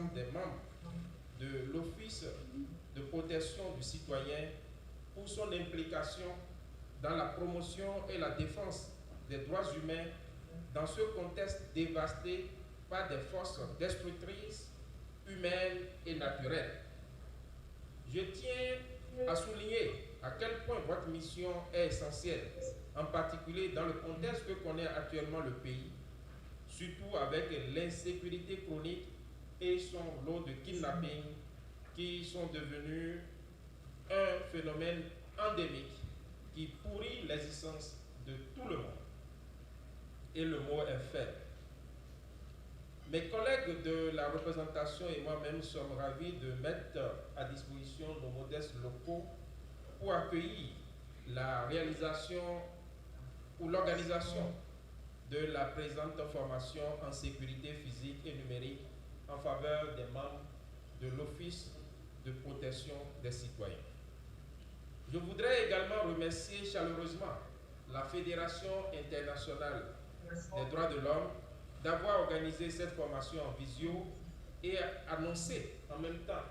l'ensemble des membres de l'Office de protection du citoyen pour son implication dans la promotion et la défense des droits humains dans ce contexte dévasté par des forces destructrices humaines et naturelles. Je tiens à souligner à quel point votre mission est essentielle, en particulier dans le contexte que connaît actuellement le pays, surtout avec l'insécurité chronique et son lot de kidnapping qui sont devenus un phénomène endémique qui pourrit l'existence de tout le monde. Et le mot est faible. Mes collègues de la représentation et moi-même sommes ravis de mettre à disposition nos modestes locaux pour accueillir la réalisation ou l'organisation de la présente formation en sécurité physique et numérique en faveur des membres de l'Office de protection des citoyens. Je voudrais également remercier chaleureusement la Fédération internationale des droits de l'homme d'avoir organisé cette formation en visio et annoncer en même temps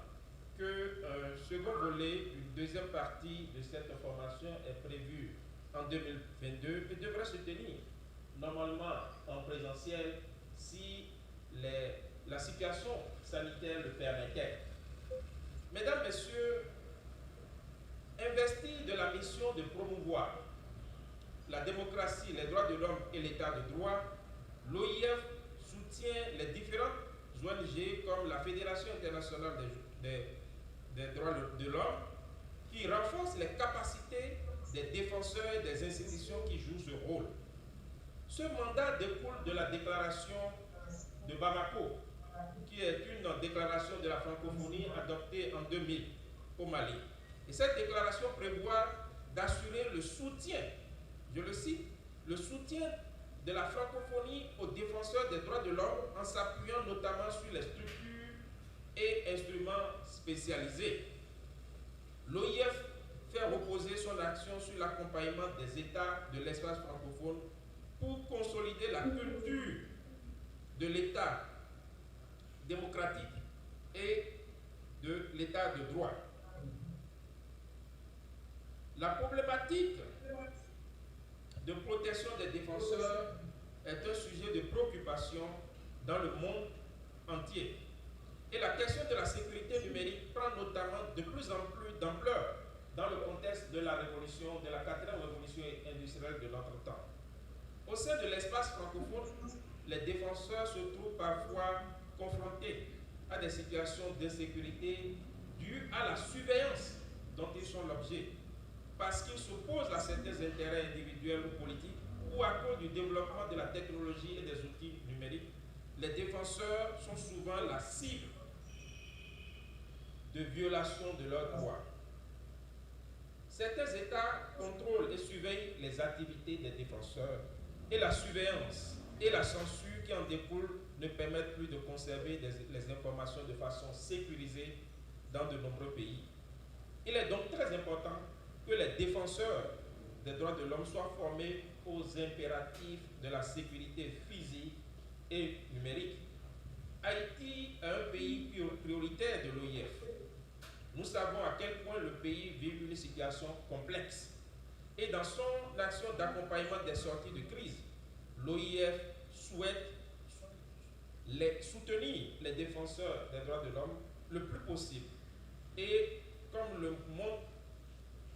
qu'un second volet, une deuxième partie de cette formation est prévue en 2022 et devrait se tenir normalement en présentiel si la situation sanitaire le permettait. Mesdames, Messieurs, investis de la mission de promouvoir la démocratie, les droits de l'homme et l'état de droit, l'OIF soutient les différentes ONG comme la Fédération internationale des droits de l'homme qui renforce les capacités des défenseurs et des institutions qui jouent ce rôle. Ce mandat découle de la déclaration de Bamako, qui est une déclaration de la francophonie adoptée en 2000 au Mali. Et cette déclaration prévoit d'assurer le soutien, je le cite, le soutien de la francophonie aux défenseurs des droits de l'homme en s'appuyant notamment sur les structures et instruments spécialisés. L'OIF fait reposer son action sur l'accompagnement des États de l'espace francophone pour consolider la culture de l'État démocratique et de l'État de droit. La problématique de protection des défenseurs est un sujet de préoccupation dans le monde entier. Et la question de la sécurité numérique prend notamment de plus en plus d'ampleur dans le contexte de la révolution, de la quatrième révolution industrielle de notre temps. Au sein de l'espace francophone, les défenseurs se trouvent parfois confrontés à des situations d'insécurité dues à la surveillance dont ils sont l'objet, parce qu'ils s'opposent à certains intérêts individuels ou politiques ou à cause du développement de la technologie et des outils numériques. Les défenseurs sont souvent la cible de violations de leurs droits. Certains États contrôlent et surveillent les activités des défenseurs et la surveillance et la censure qui en découlent ne permettent plus de conserver les informations de façon sécurisée dans de nombreux pays. Il est donc très important que les défenseurs des droits de l'homme soient formés aux impératifs de la sécurité physique et numérique. Haïti est un pays prioritaire de l'OIF. Nous savons à quel point le pays vit une situation complexe. Et dans son action d'accompagnement des sorties de crise, l'OIF souhaite soutenir les défenseurs des droits de l'homme le plus possible. Et comme le montre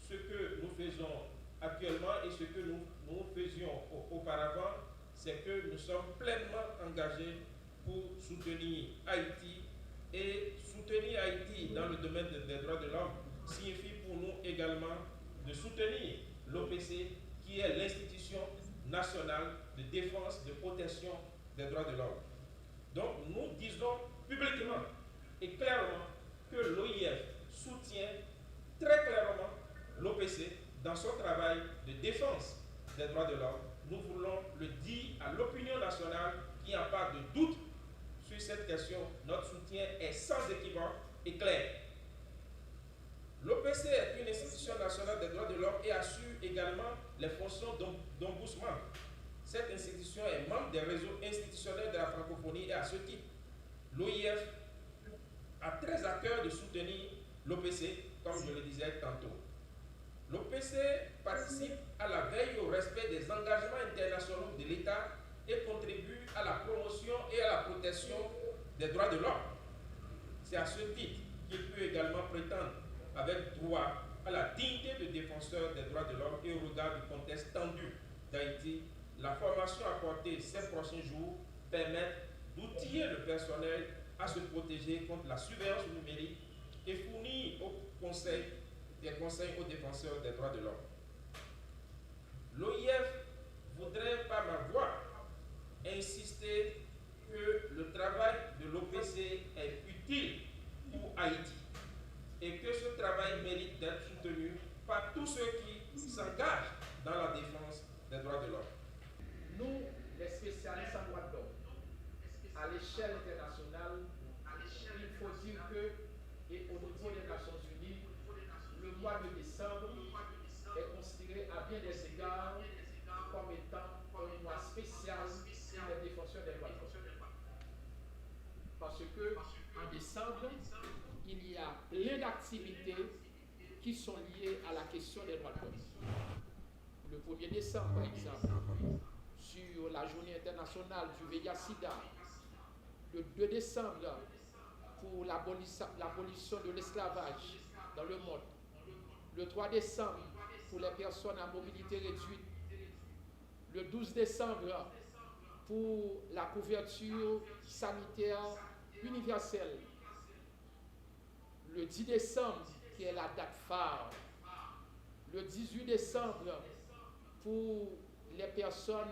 ce que nous faisons actuellement et ce que nous faisions auparavant, c'est que nous sommes pleinement engagés pour soutenir Haïti. Et soutenir Haïti dans le domaine des droits de l'homme signifie pour nous également de soutenir l'OPC, qui est l'institution nationale de défense, de protection des droits de l'homme. Donc nous disons publiquement et clairement que l'OIF soutient très clairement l'OPC dans son travail de défense des droits de l'homme. Nous voulons le dire à l'opinion nationale qui n'a pas de doute sur cette question. Notre soutien est sans équivoque et clair. L'OPC est une institution nationale des droits de l'homme et assure également les fonctions d'ombudsman. Cette institution est membre des réseaux institutionnels de la francophonie et à ce titre, l'OIF de soutenir l'OPC, comme je le disais tantôt. L'OPC participe à la veille au respect des engagements internationaux de l'État et contribue à la promotion et à la protection des droits de l'homme. C'est à ce titre qu'il peut également prétendre avec droit à la dignité de défenseur des droits de l'homme et au regard du contexte tendu d'Haïti. La formation apportée ces prochains jours permet d'outiller le personnel à se protéger contre la surveillance numérique et fournir des conseils aux défenseurs des droits de l'homme. L'OIF voudrait par ma voix insister que le travail de l'OPC est utile pour Haïti et que ce travail mérite d'être soutenu par tous ceux qui s'engagent dans la défense des droits de l'homme. Nous, les spécialistes en droits de l'homme, à l'échelle internationale, il faut dire que, et au niveau des Nations Unies, le mois de décembre est considéré à bien des égards comme étant un mois spécial pour les défenseurs des droits de l'homme. Parce que en décembre, il y a plein d'activités qui sont liées à la question des droits de l'homme. Le 1er décembre, par exemple, sur la journée internationale du VIH-Sida, le 2 décembre pour l'abolition de l'esclavage dans le monde, le 3 décembre pour les personnes à mobilité réduite, le 12 décembre pour la couverture sanitaire universelle, le 10 décembre qui est la date phare, le 18 décembre pour les personnes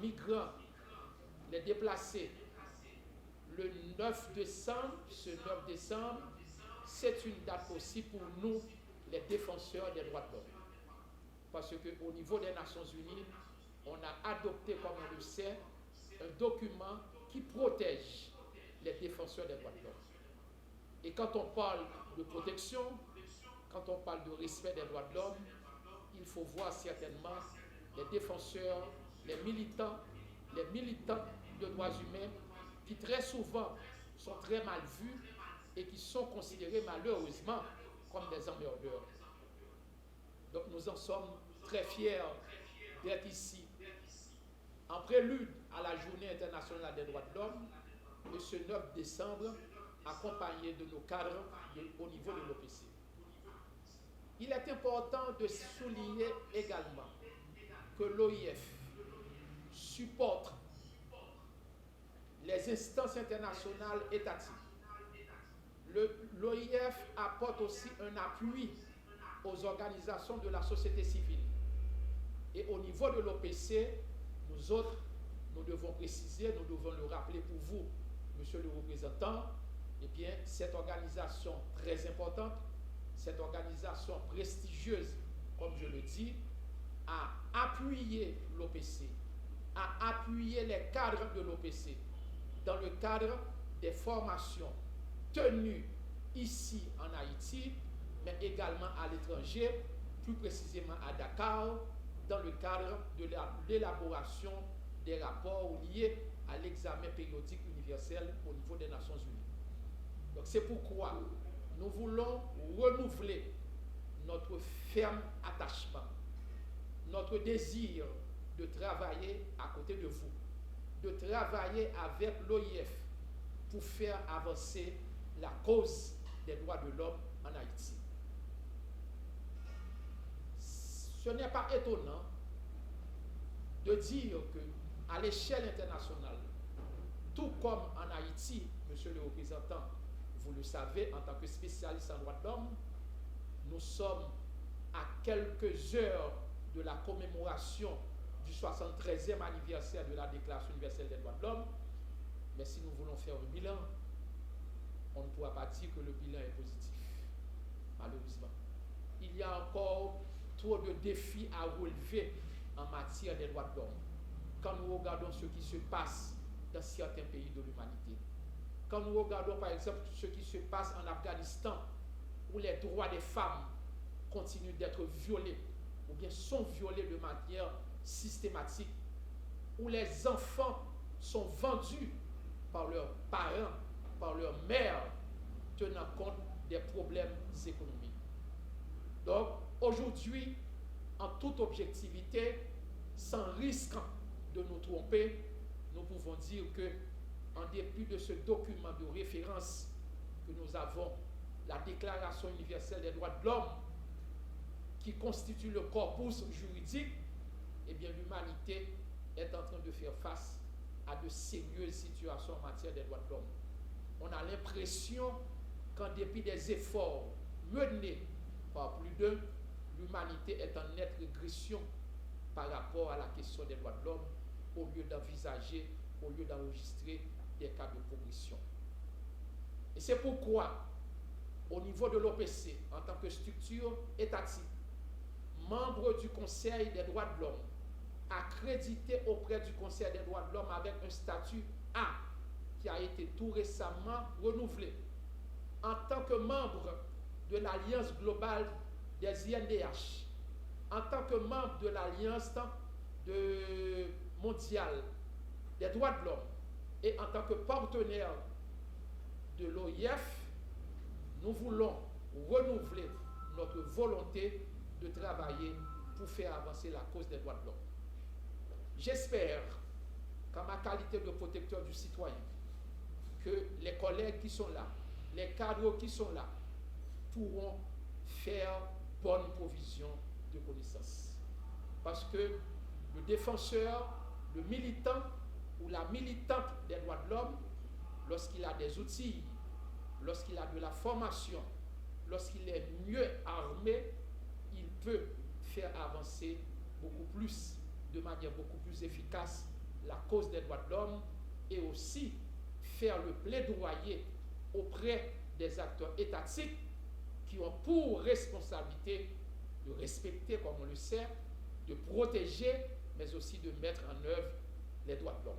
migrantes, les déplacés, le 9 décembre, ce 9 décembre, c'est une date aussi pour nous, les défenseurs des droits de l'homme. Parce qu'au niveau des Nations Unies, on a adopté, comme on le sait, un document qui protège les défenseurs des droits de l'homme. Et quand on parle de protection, quand on parle de respect des droits de l'homme, il faut voir certainement les défenseurs, les militants de droits humains qui très souvent sont très mal vus et qui sont considérés malheureusement comme des emmerdeurs. Donc nous en sommes très fiers d'être ici en prélude à la Journée internationale des droits de l'homme de ce 9 décembre, accompagné de nos cadres au niveau de l'OPC. Il est important de souligner également que l'OIF supporte les instances internationales étatiques. L'OIF apporte aussi un appui aux organisations de la société civile. Et au niveau de l'OPC, nous autres, nous devons préciser, nous devons le rappeler pour vous, monsieur le représentant, eh bien, cette organisation très importante, cette organisation prestigieuse, comme je le dis, a appuyé l'OPC, a appuyé les cadres de l'OPC dans le cadre des formations tenues ici en Haïti, mais également à l'étranger, plus précisément à Dakar, dans le cadre de l'élaboration des rapports liés à l'examen périodique universel au niveau des Nations Unies. Donc c'est pourquoi nous voulons renouveler notre ferme attachement, notre désir de travailler à côté de vous, de travailler avec l'OIF pour faire avancer la cause des droits de l'homme en Haïti. Ce n'est pas étonnant de dire qu'à l'échelle internationale, tout comme en Haïti, monsieur le représentant, vous le savez, en tant que spécialiste en droits de l'homme, nous sommes à quelques heures de la commémoration du 73e anniversaire de la Déclaration universelle des droits de l'homme. Mais si nous voulons faire un bilan, on ne pourra pas dire que le bilan est positif, malheureusement. Il y a encore trop de défis à relever en matière des droits de l'homme. Quand nous regardons ce qui se passe dans certains pays de l'humanité, quand nous regardons par exemple ce qui se passe en Afghanistan, où les droits des femmes continuent d'être violés, ou bien sont violés de manière systématique, où les enfants sont vendus par leurs parents, par leurs mères, tenant compte des économiques. Donc, aujourd'hui, en toute objectivité, sans risque de nous tromper, nous pouvons dire que, en dépit de ce document de référence que nous avons, la Déclaration universelle des droits de l'homme, qui constitue le corpus juridique, eh bien, l'humanité est en train de faire face à de sérieuses situations en matière des droits de l'homme. On a l'impression qu'en dépit des efforts menés par plus d'un, l'humanité est en nette régression par rapport à la question des droits de l'homme, au lieu d'envisager, au lieu d'enregistrer des cas de progression. Et c'est pourquoi, au niveau de l'OPC, en tant que structure étatique, membre du Conseil des droits de l'homme, accrédité auprès du Conseil des droits de l'homme avec un statut A, qui a été tout récemment renouvelé, en tant que membre de l'Alliance globale des INDH, en tant que membre de l'Alliance mondiale des droits de l'homme et en tant que partenaire de l'OIF, nous voulons renouveler notre volonté de travailler pour faire avancer la cause des droits de l'homme. J'espère qu'en ma qualité de protecteur du citoyen, que les collègues qui sont là, les cadres qui sont là, pourront faire bonne provision de connaissances. Parce que le défenseur, le militant ou la militante des droits de l'homme, lorsqu'il a des outils, lorsqu'il a de la formation, lorsqu'il est mieux armé, il peut faire avancer beaucoup plus, de manière beaucoup plus efficace, la cause des droits de l'homme et aussi faire le plaidoyer auprès des acteurs étatiques qui ont pour responsabilité de respecter, comme on le sait, de protéger, mais aussi de mettre en œuvre les droits de l'homme.